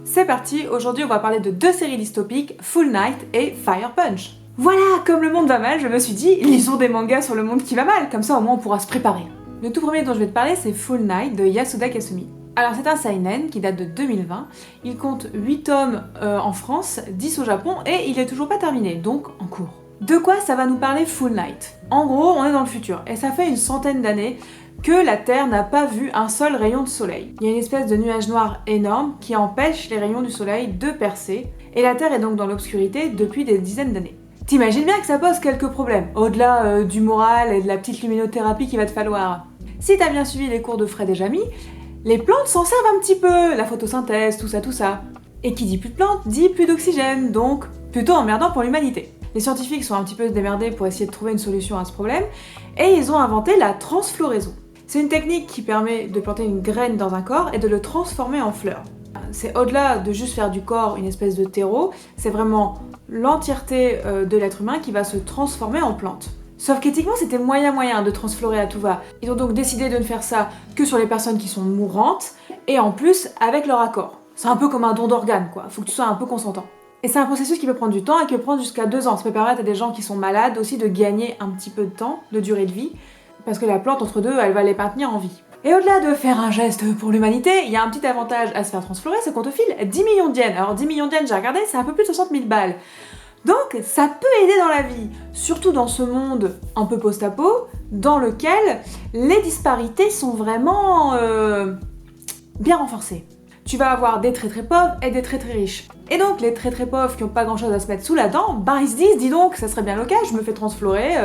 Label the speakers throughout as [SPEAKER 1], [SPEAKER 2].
[SPEAKER 1] C'est parti, aujourd'hui on va parler de deux séries dystopiques, Full Night et Fire Punch. Voilà, comme le monde va mal, je me suis dit, lisons des mangas sur le monde qui va mal, comme ça au moins on pourra se préparer. Le tout premier dont je vais te parler, c'est Full Night de Yasuda Kasumi. Alors c'est un seinen qui date de 2020, il compte 8 tomes en France, 10 au Japon et il est toujours pas terminé, donc en cours. De quoi ça va nous parler Full Night? En gros, on est dans le futur, et ça fait une centaine d'années que la Terre n'a pas vu un seul rayon de soleil. Il y a une espèce de nuage noir énorme qui empêche les rayons du soleil de percer, et la Terre est donc dans l'obscurité depuis des dizaines d'années. T'imagines bien que ça pose quelques problèmes, au-delà du moral et de la petite luminothérapie qu'il va te falloir. Si t'as bien suivi les cours de Fred et Jamy, les plantes s'en servent un petit peu, la photosynthèse, tout ça. Et qui dit plus de plantes, dit plus d'oxygène, donc plutôt emmerdant pour l'humanité. Les scientifiques sont un petit peu démerdés pour essayer de trouver une solution à ce problème, et ils ont inventé la transfloraison. C'est une technique qui permet de planter une graine dans un corps et de le transformer en fleur. C'est au-delà de juste faire du corps une espèce de terreau, c'est vraiment l'entièreté de l'être humain qui va se transformer en plante. Sauf qu'éthiquement c'était moyen de transflorer à tout va. Ils ont donc décidé de ne faire ça que sur les personnes qui sont mourantes, et en plus avec leur accord. C'est un peu comme un don d'organes quoi, faut que tu sois un peu consentant. Et c'est un processus qui peut prendre du temps et qui peut prendre jusqu'à 2 ans. Ça peut permettre à des gens qui sont malades aussi de gagner un petit peu de temps, de durée de vie, parce que la plante entre deux, elle va les maintenir en vie. Et au-delà de faire un geste pour l'humanité, il y a un petit avantage à se faire transflorer, c'est qu'on te file 10 millions de yens. Alors 10 millions de yens, j'ai regardé, c'est un peu plus de 60 000 balles. Donc ça peut aider dans la vie, surtout dans ce monde un peu post-apo, dans lequel les disparités sont vraiment bien renforcées. Tu vas avoir des très pauvres et des très riches. Et donc les très pauvres qui ont pas grand chose à se mettre sous la dent, ben ils se disent, dis donc, ça serait bien l'occasion, je me fais transflorer,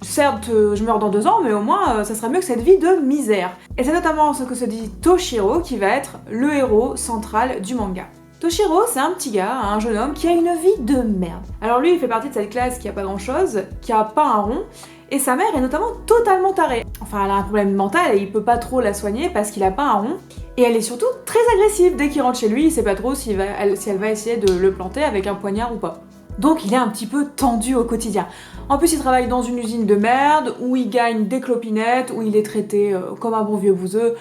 [SPEAKER 1] certes je meurs dans 2 ans, mais au moins ça serait mieux que cette vie de misère. Et c'est notamment ce que se dit Toshiro qui va être le héros central du manga. Toshiro, c'est un petit gars, un jeune homme qui a une vie de merde. Alors lui, il fait partie de cette classe qui a pas grand chose, qui a pas un rond, et sa mère est notamment totalement tarée. Enfin, elle a un problème mental et il peut pas trop la soigner parce qu'il a pas un rond. Et elle est surtout très agressive. Dès qu'il rentre chez lui, il sait pas trop si elle va essayer de le planter avec un poignard ou pas. Donc il est un petit peu tendu au quotidien. En plus, il travaille dans une usine de merde, où il gagne des clopinettes, où il est traité comme un bon vieux bouseux.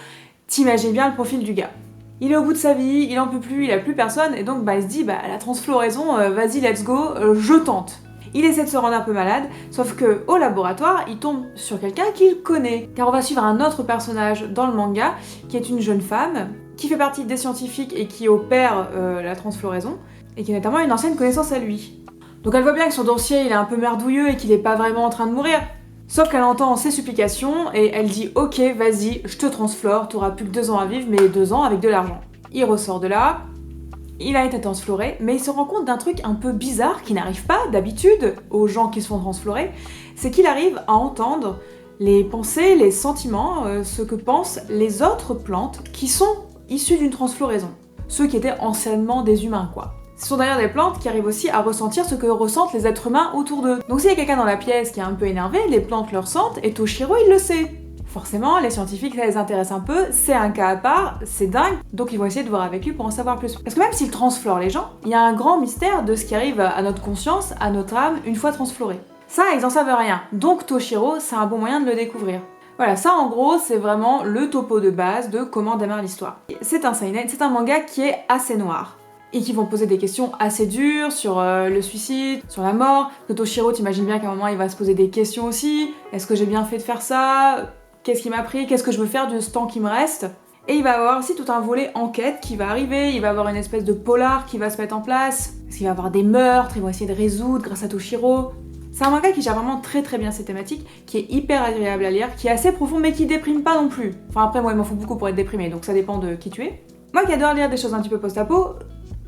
[SPEAKER 1] T'imagines bien le profil du gars. Il est au bout de sa vie, il en peut plus, il a plus personne, et donc il se dit, la transfloraison, vas-y, let's go, je tente. Il essaie de se rendre un peu malade, sauf que au laboratoire, il tombe sur quelqu'un qu'il connaît. Car on va suivre un autre personnage dans le manga, qui est une jeune femme, qui fait partie des scientifiques et qui opère la transfloraison, et qui est notamment une ancienne connaissance à lui. Donc elle voit bien que son dossier il est un peu merdouilleux et qu'il est pas vraiment en train de mourir. Sauf qu'elle entend ses supplications et elle dit « Ok, vas-y, je te transflore, t'auras plus que 2 ans à vivre, mais 2 ans avec de l'argent. » Il ressort de là, il a été transfloré, mais il se rend compte d'un truc un peu bizarre qui n'arrive pas d'habitude aux gens qui se font transflorer, c'est qu'il arrive à entendre les pensées, les sentiments, ce que pensent les autres plantes qui sont issues d'une transfloraison. Ceux qui étaient anciennement des humains, quoi. Ce sont d'ailleurs des plantes qui arrivent aussi à ressentir ce que ressentent les êtres humains autour d'eux. Donc s'il y a quelqu'un dans la pièce qui est un peu énervé, les plantes le ressentent et Toshiro il le sait. Forcément, les scientifiques ça les intéresse un peu, c'est un cas à part, c'est dingue, donc ils vont essayer de voir avec lui pour en savoir plus. Parce que même s'il transflore les gens, il y a un grand mystère de ce qui arrive à notre conscience, à notre âme, une fois transfloré. Ça, ils en savent rien, donc Toshiro, c'est un bon moyen de le découvrir. Voilà, ça en gros, c'est vraiment le topo de base de comment démarre l'histoire. C'est un seinen, c'est un manga qui est assez noir. Et qui vont poser des questions assez dures sur le suicide, sur la mort. Que Toshiro, t'imagines bien qu'à un moment, il va se poser des questions aussi. Est-ce que j'ai bien fait de faire ça? Qu'est-ce qui m'a pris? Qu'est-ce que je veux faire de ce temps qui me reste? Et il va avoir aussi tout un volet enquête qui va arriver. Il va avoir une espèce de polar qui va se mettre en place. Parce qu'il va y avoir des meurtres, ils vont essayer de résoudre grâce à Toshiro. C'est un manga qui gère vraiment très bien ces thématiques, qui est hyper agréable à lire, qui est assez profond mais qui déprime pas non plus. Enfin après, moi, il m'en faut beaucoup pour être déprimé, donc ça dépend de qui tu es. Moi qui adore lire des choses un petit peu post-apo,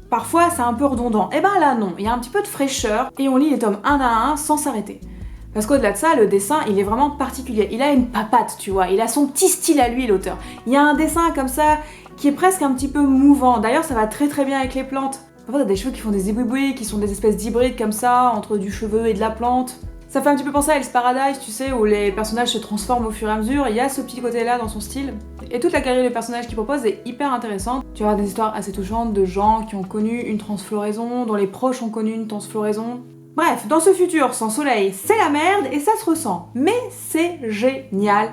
[SPEAKER 1] parfois c'est un peu redondant. Et ben là non, il y a un petit peu de fraîcheur et on lit les tomes un à un sans s'arrêter. Parce qu'au-delà de ça, le dessin il est vraiment particulier. Il a une papate, tu vois, il a son petit style à lui l'auteur. Il y a un dessin comme ça qui est presque un petit peu mouvant. D'ailleurs ça va très bien avec les plantes. Parfois t'as des cheveux qui font des zibouibouis, qui sont des espèces d'hybrides comme ça, entre du cheveu et de la plante. Ça fait un petit peu penser à Hell's Paradise, tu sais, où les personnages se transforment au fur et à mesure, il y a ce petit côté-là dans son style. Et toute la galerie de personnages qu'il propose est hyper intéressante. Tu vas avoir des histoires assez touchantes de gens qui ont connu une transfloraison, dont les proches ont connu une transfloraison. Bref, dans ce futur sans soleil, c'est la merde et ça se ressent. Mais c'est génial.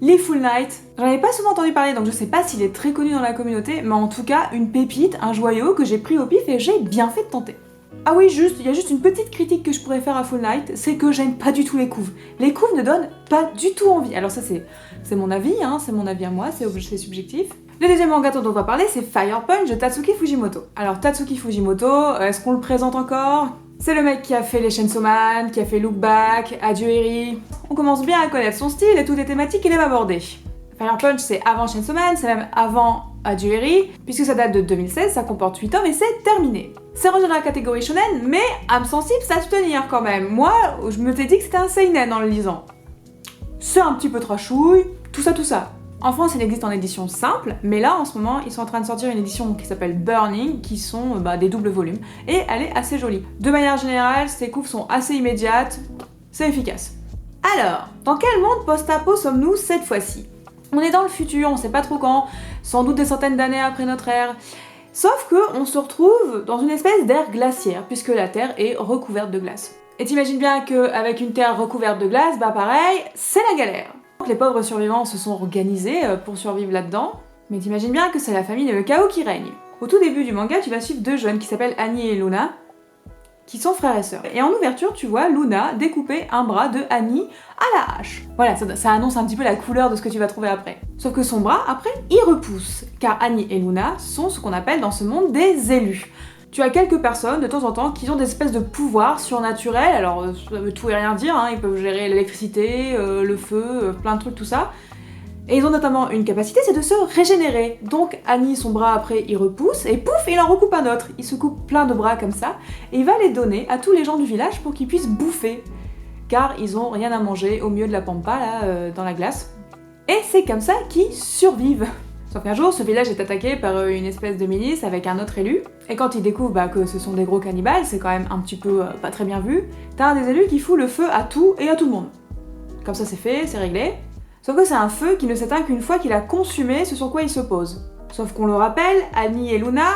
[SPEAKER 1] lis Full Night. J'en avais pas souvent entendu parler, donc je sais pas s'il est très connu dans la communauté, mais en tout cas, une pépite, un joyau que j'ai pris au pif et j'ai bien fait de tenter. Ah oui, il y a juste une petite critique que je pourrais faire à Full Night, c'est que j'aime pas du tout les couves. Les couves ne donnent pas du tout envie. Alors ça c'est mon avis, hein, c'est mon avis à moi, c'est subjectif. Le deuxième manga dont on va parler, c'est Fire Punch de Tatsuki Fujimoto. Alors Tatsuki Fujimoto, est-ce qu'on le présente encore? C'est le mec qui a fait les Chainsaw Man, qui a fait Look Back, Adieu Eri. On commence bien à connaître son style et toutes les thématiques qu'il aime aborder. Fire Punch, c'est avant Chainsaw Man, c'est même avant Adieu Eri, puisque ça date de 2016, ça comporte 8 tomes et c'est terminé. C'est rangé dans la catégorie shonen, mais âme sensible, ça se tenir quand même. Moi, je me t'ai dit que c'était un seinen en le lisant. C'est un petit peu trashouille, tout ça. En France, il existe en édition simple, mais là, en ce moment, ils sont en train de sortir une édition qui s'appelle Burning, qui sont des doubles volumes, et elle est assez jolie. De manière générale, ces couves sont assez immédiates, c'est efficace. Alors, dans quel monde post-apo sommes-nous cette fois-ci? On est dans le futur, on sait pas trop quand, sans doute des centaines d'années après notre ère. Sauf que on se retrouve dans une espèce d'ère glaciaire, puisque la Terre est recouverte de glace. Et t'imagines bien qu'avec une Terre recouverte de glace, pareil, c'est la galère. Donc les pauvres survivants se sont organisés pour survivre là-dedans, mais t'imagines bien que c'est la famine et le chaos qui règnent. Au tout début du manga, tu vas suivre deux jeunes qui s'appellent Annie et Luna, qui sont frères et sœurs. Et en ouverture, tu vois Luna découper un bras de Annie à la hache. Voilà, ça annonce un petit peu la couleur de ce que tu vas trouver après. Sauf que son bras, après, il repousse, car Annie et Luna sont ce qu'on appelle dans ce monde des élus. Tu as quelques personnes, de temps en temps, qui ont des espèces de pouvoirs surnaturels, alors ça veut tout et rien dire, hein, ils peuvent gérer l'électricité, le feu, plein de trucs, tout ça. Et ils ont notamment une capacité, c'est de se régénérer. Donc Annie, son bras après, il repousse, et pouf, il en recoupe un autre. Il se coupe plein de bras comme ça, et il va les donner à tous les gens du village pour qu'ils puissent bouffer. Car ils ont rien à manger au milieu de la pampa, là, dans la glace. Et c'est comme ça qu'ils survivent. Sauf qu'un jour, ce village est attaqué par une espèce de milice avec un autre élu, et quand ils découvrent que ce sont des gros cannibales, c'est quand même un petit peu pas très bien vu, t'as un des élus qui fout le feu à tout et à tout le monde. Comme ça c'est fait, c'est réglé. Sauf que c'est un feu qui ne s'éteint qu'une fois qu'il a consumé ce sur quoi il se pose. Sauf qu'on le rappelle, Annie et Luna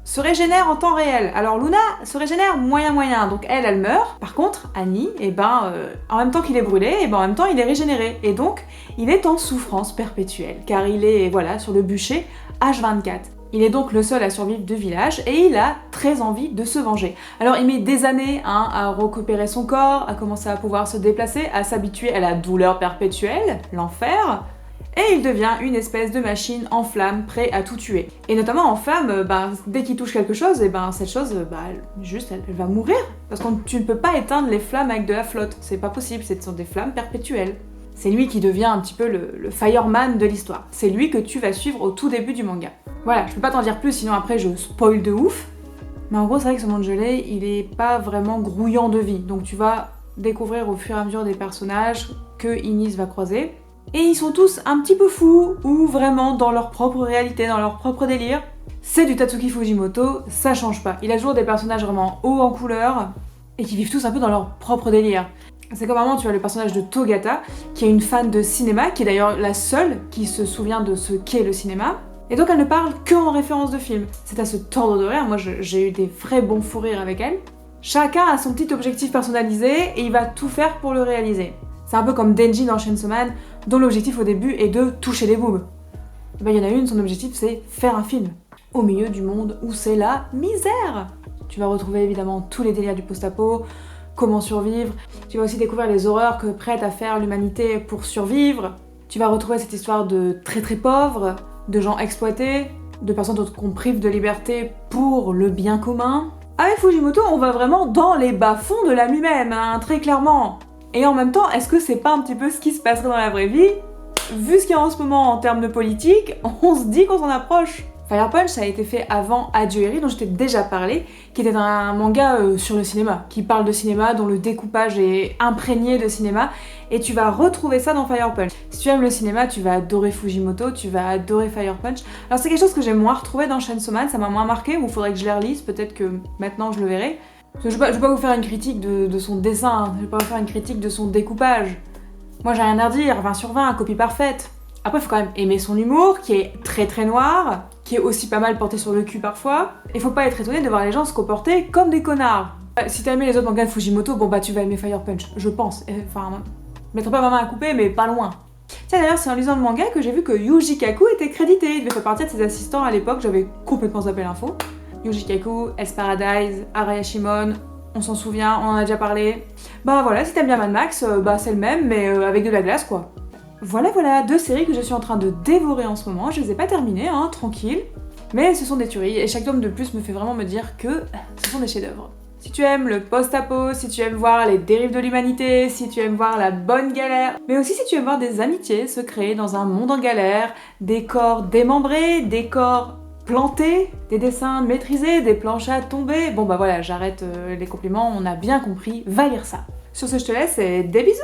[SPEAKER 1] se régénèrent en temps réel. Alors Luna se régénère moyen, donc elle meurt. Par contre, Annie, en même temps qu'il est brûlé, en même temps il est régénéré. Et donc, il est en souffrance perpétuelle, car il est, sur le bûcher, H24. Il est donc le seul à survivre du village, et il a très envie de se venger. Alors il met des années à récupérer son corps, à commencer à pouvoir se déplacer, à s'habituer à la douleur perpétuelle, l'enfer, et il devient une espèce de machine en flamme, prêt à tout tuer. Et notamment en flamme, dès qu'il touche quelque chose, cette chose, elle va mourir. Parce que tu ne peux pas éteindre les flammes avec de la flotte, c'est pas possible, ce sont des flammes perpétuelles. C'est lui qui devient un petit peu le fireman de l'histoire. C'est lui que tu vas suivre au tout début du manga. Voilà, je peux pas t'en dire plus, sinon après je spoil de ouf. Mais en gros, c'est vrai que ce monde gelé, il est pas vraiment grouillant de vie. Donc tu vas découvrir au fur et à mesure des personnages que Ines va croiser. Et ils sont tous un petit peu fous, ou vraiment dans leur propre réalité, dans leur propre délire. C'est du Tatsuki Fujimoto, ça change pas. Il a toujours des personnages vraiment hauts en couleur, et qui vivent tous un peu dans leur propre délire. C'est comme vraiment, tu as le personnage de Togata, qui est une fan de cinéma, qui est d'ailleurs la seule qui se souvient de ce qu'est le cinéma. Et donc elle ne parle que en référence de film. C'est à se tordre de rire, moi j'ai eu des vrais bons fous rires avec elle. Chacun a son petit objectif personnalisé, et il va tout faire pour le réaliser. C'est un peu comme Denji dans Chainsaw Man, dont l'objectif au début est de toucher les boobs. Il y en a une, son objectif c'est faire un film. Au milieu du monde où c'est la misère. Tu vas retrouver évidemment tous les délires du post-apo, comment survivre. Tu vas aussi découvrir les horreurs que prête à faire l'humanité pour survivre. Tu vas retrouver cette histoire de très pauvres, de gens exploités, de personnes qu'on prive de liberté pour le bien commun. Avec Fujimoto, on va vraiment dans les bas-fonds de l'âme humaine, hein, très clairement. Et en même temps, est-ce que c'est pas un petit peu ce qui se passerait dans la vraie vie? Vu ce qu'il y a en ce moment en termes de politique, on se dit qu'on s'en approche. Fire Punch, ça a été fait avant Adieu Eri, dont je t'ai déjà parlé, qui était un manga sur le cinéma, qui parle de cinéma, dont le découpage est imprégné de cinéma, et tu vas retrouver ça dans Fire Punch. Si tu aimes le cinéma, tu vas adorer Fujimoto, tu vas adorer Fire Punch. Alors c'est quelque chose que j'ai moins retrouvé dans Chainsaw Man, ça m'a moins marqué, ou il faudrait que je les relise, peut-être que maintenant je le verrai. Je vais pas vous faire une critique de son dessin, hein. Je vais pas vous faire une critique de son découpage. Moi j'ai rien à redire, 20 sur 20, copie parfaite. Après, il faut quand même aimer son humour, qui est très noir, qui est aussi pas mal porté sur le cul parfois. Et faut pas être étonné de voir les gens se comporter comme des connards. Si t'as aimé les autres mangas de Fujimoto, tu vas aimer Fire Punch, je pense. Enfin, je mettrai pas ma main à couper, mais pas loin. Tiens d'ailleurs, c'est en lisant le manga que j'ai vu que Yuji Kaku était crédité, il devait faire partie de ses assistants à l'époque, j'avais complètement zappé l'info. Yuji Kaku, Hell's Paradise, Araya Shimon, on s'en souvient, on en a déjà parlé. Bah voilà, si t'aimes bien Mad Max, bah c'est le même, mais avec de la glace quoi. Voilà, 2 séries que je suis en train de dévorer en ce moment, je les ai pas terminées, hein, tranquille. Mais ce sont des tueries, et chaque tome de plus me fait vraiment me dire que ce sont des chefs-d'œuvre. Si tu aimes le post-apo, si tu aimes voir les dérives de l'humanité, si tu aimes voir la bonne galère, mais aussi si tu aimes voir des amitiés se créer dans un monde en galère, des corps démembrés, des corps plantés, des dessins maîtrisés, des planches à tomber, bon bah voilà, j'arrête les compliments, on a bien compris, va lire ça. Sur ce, je te laisse et des bisous!